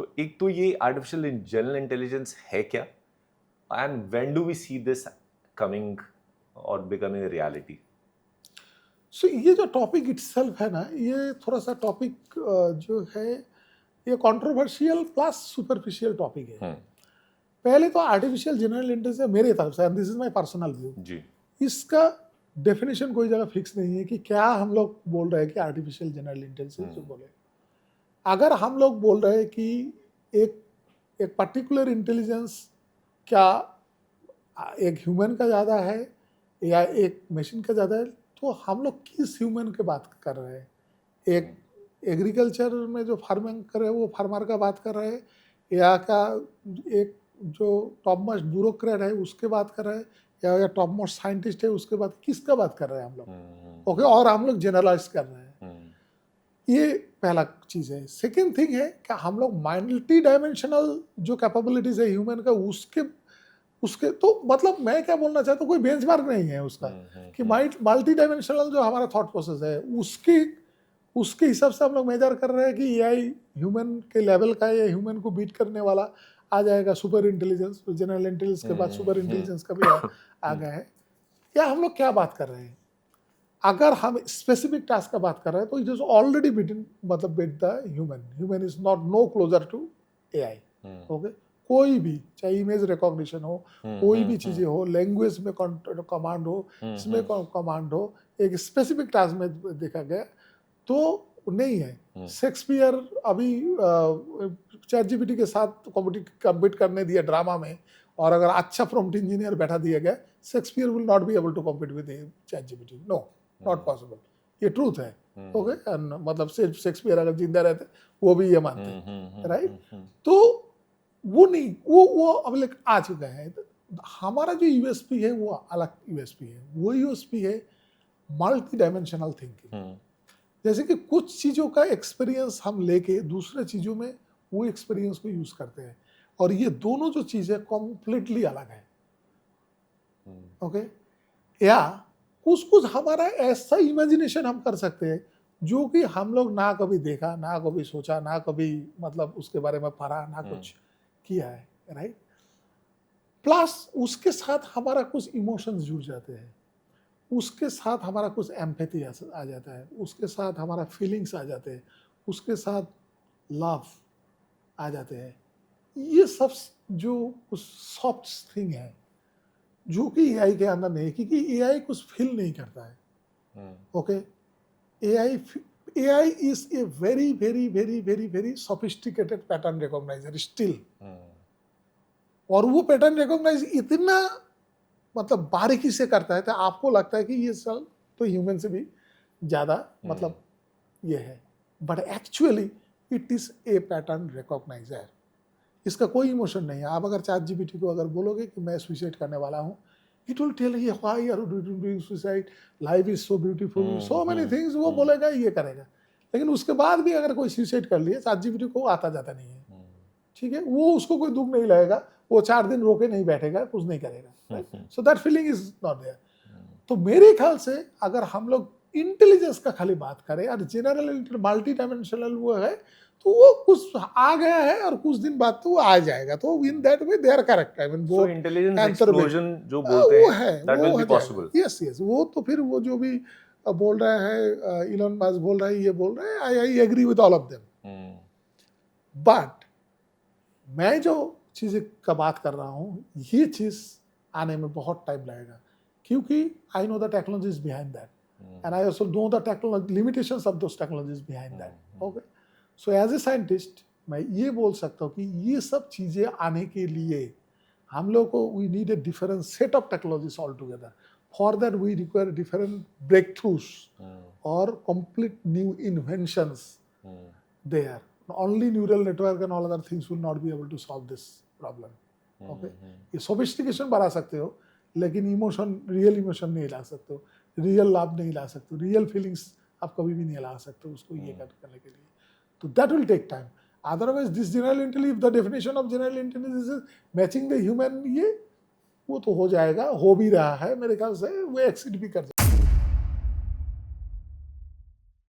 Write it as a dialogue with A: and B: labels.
A: सो एक तो ये आर्टिफिशियल जनरल इंटेलिजेंस है क्या, and when do we see this coming और बिकमिंग रियलिटी?
B: सो ये जो टॉपिक इटसेल्फ है ना, ये थोड़ा सा टॉपिक जो है ये कंट्रोवर्शियल प्लस सुपरफिशियल टॉपिक है। पहले तो आर्टिफिशियल जनरल इंटेलिजेंस मेरे तरफ से, this is my personal view,
A: जी
B: इसका डेफिनेशन कोई जगह फिक्स नहीं है कि क्या हम लोग बोल रहे हैं कि आर्टिफिशियल जनरल इंटेलिजेंस जो बोले। अगर हम लोग बोल रहे हैं कि एक एक पर्टिकुलर इंटेलिजेंस क्या एक ह्यूमन का ज़्यादा है या एक मशीन का ज़्यादा है, तो हम लोग किस ह्यूमन की बात कर रहे हैं? एक एग्रीकल्चर में जो फार्मिंग कर रहे हैं वो फार्मर का बात कर रहे हैं, या का एक जो टॉप मोस्ट ब्यूरोक्रेट है उसके बात कर रहे हैं, या टॉप मोस्ट साइंटिस्ट है उसके बात, किसका बात कर रहे हैं हम लोग? ओके, और हम लोग जनरलाइज कर रहे हैं। ये पहला चीज़ है। सेकेंड थिंग है कि हम लोग मल्टी डायमेंशनल जो कैपेबिलिटीज है ह्यूमन का, उसके तो मतलब मैं क्या बोलना चाहता हूँ, कोई बेंचमार्क नहीं है उसका कि मल्टी डायमेंशनल जो हमारा थॉट प्रोसेस है उसके हिसाब से हम लोग मेजर कर रहे हैं कि एआई ह्यूमन के लेवल का या ह्यूमन को बीट करने वाला आ जाएगा। सुपर इंटेलिजेंस, जनरल इंटेलिजेंस के बाद सुपर इंटेलिजेंस का भी आ गया है। या हम लोग क्या बात कर रहे हैं? अगर हम स्पेसिफिक टास्क का बात कर रहे हैं तो इट इज ऑलरेडी बीटन, मतलब beat the human is not no closer to AI. Okay, कोई भी, चाहे इमेज रिकॉग्निशन हो, कोई भी चीजें हो, लैंग्वेज में कमांड हो, इसमें कमांड हो, एक स्पेसिफिक टास्क में देखा गया तो नहीं है। शेक्सपियर अभी चैट जीपीटी के साथ कम्पीट करने दिया ड्रामा में, और अगर अच्छा प्रॉम्प्ट इंजीनियर बैठा दिया गया, Shakespeare will not be able to compete with ChatGPT. No, not possible. ये ट्रूथ है। ओके, मतलब शेक्सपियर अगर जिंदा रहते वो भी ये मानते हैं, राइट? तो वो नहीं, वो अब लाइक आ चुका है। हमारा जो यूएसपी है वो अलग यूएसपी है। वो यूएसपी है मल्टी डायमेंशनल थिंकिंग। जैसे कि कुछ चीज़ों का एक्सपीरियंस हम लेके दूसरे चीज़ों में वो एक्सपीरियंस को यूज करते हैं, और ये दोनों जो चीज़ें कॉम्प्लीटली अलग है। ओके, या कुछ हमारा ऐसा इमेजिनेशन हम कर सकते हैं जो कि हम लोग ना कभी देखा, ना कभी सोचा, ना कभी मतलब उसके बारे में पढ़ा, ना कुछ किया है, राइट? प्लस उसके साथ हमारा कुछ इमोशंस जुड़ जाते हैं, उसके साथ हमारा कुछ एम्पैथी आ जाता है, उसके साथ हमारा फीलिंग्स आ जाते हैं, उसके साथ लव आ जाते हैं। ये सब जो कुछ सॉफ्ट थिंग है जो कि एआई के अंदर नहीं है, क्योंकि एआई कुछ फील नहीं करता है। Okay, AI is a very very very very very sophisticated pattern recogniser still. और वो पैटर्न रिकॉग्नाइज इतना मतलब बारीकी से करता है तो आपको लगता है कि ये सब तो ह्यूमन से भी ज्यादा मतलब ये है, but actually it is a pattern recogniser. इसका कोई इमोशन नहीं है। आप अगर चैट जीपीटी को अगर बोलोगे कि मैं सुसाइड करने वाला हूँ, it will tell you why are you doing suicide, life is so beautiful, so many things वो बोलेगा, ये करेगा। लेकिन उसके बाद भी अगर कोई सुसाइड कर लिए, चैट जीपीटी को आता जाता नहीं है, ठीक है? वो उसको कोई दुख नहीं लगेगा, वो 4 दिन रोके नहीं बैठेगा, कुछ नहीं करेगा। So that feeling is not there. तो मेरे ख्याल से अगर हम लोग इंटेलिजेंस का खाली बात करें और जनरल मल्टी डायमेंशनल वो है, तो वो कुछ आ गया है और कुछ दिन बाद तो वो आ जाएगा। तो in that way they are correct. I mean वो
A: इंटेलिजेंस एक्सप्लोजन जो बोलते
B: वो
A: हैं,
B: है,
A: दैट
B: वो
A: विल
B: हो
A: बी पॉसिबल।
B: जाएगा। यस यस, वो तो फिर वो जो भी बोल रहा है, इलॉन मस्क बोल रहा है, ये बोल रहा है, I agree with all of them. But मैं जो चीज़ का बात कर रहा हूँ, ये चीज़ आने में बहुत टाइम लगेगा, क्योंकि I know the technologies behind that, and I also know the technology limitations of those technologies behind that. Okay, so as a scientist मैं ये बोल सकता हूँ कि ये सब चीज़ें आने के लिए हम लोग को we need a different set of technologies altogether. For that we require different breakthroughs or complete new inventions there. Only neural network and all other things will not be able to solve this problem. Okay, ये sophistication बढ़ा सकते हो, लेकिन emotion, real emotion नहीं ला सकते हो, real love नहीं ला सकते हो, रियल फीलिंग्स आप कभी भी नहीं ला सकते हो उसको ये करने के लिए। तो that will take time. Otherwise this general intelligence, the definition of general intelligence is matching the human, ये वो तो हो जाएगा, हो भी रहा है मेरे ख्याल से, वो एक्सीड भी कर जाएगा।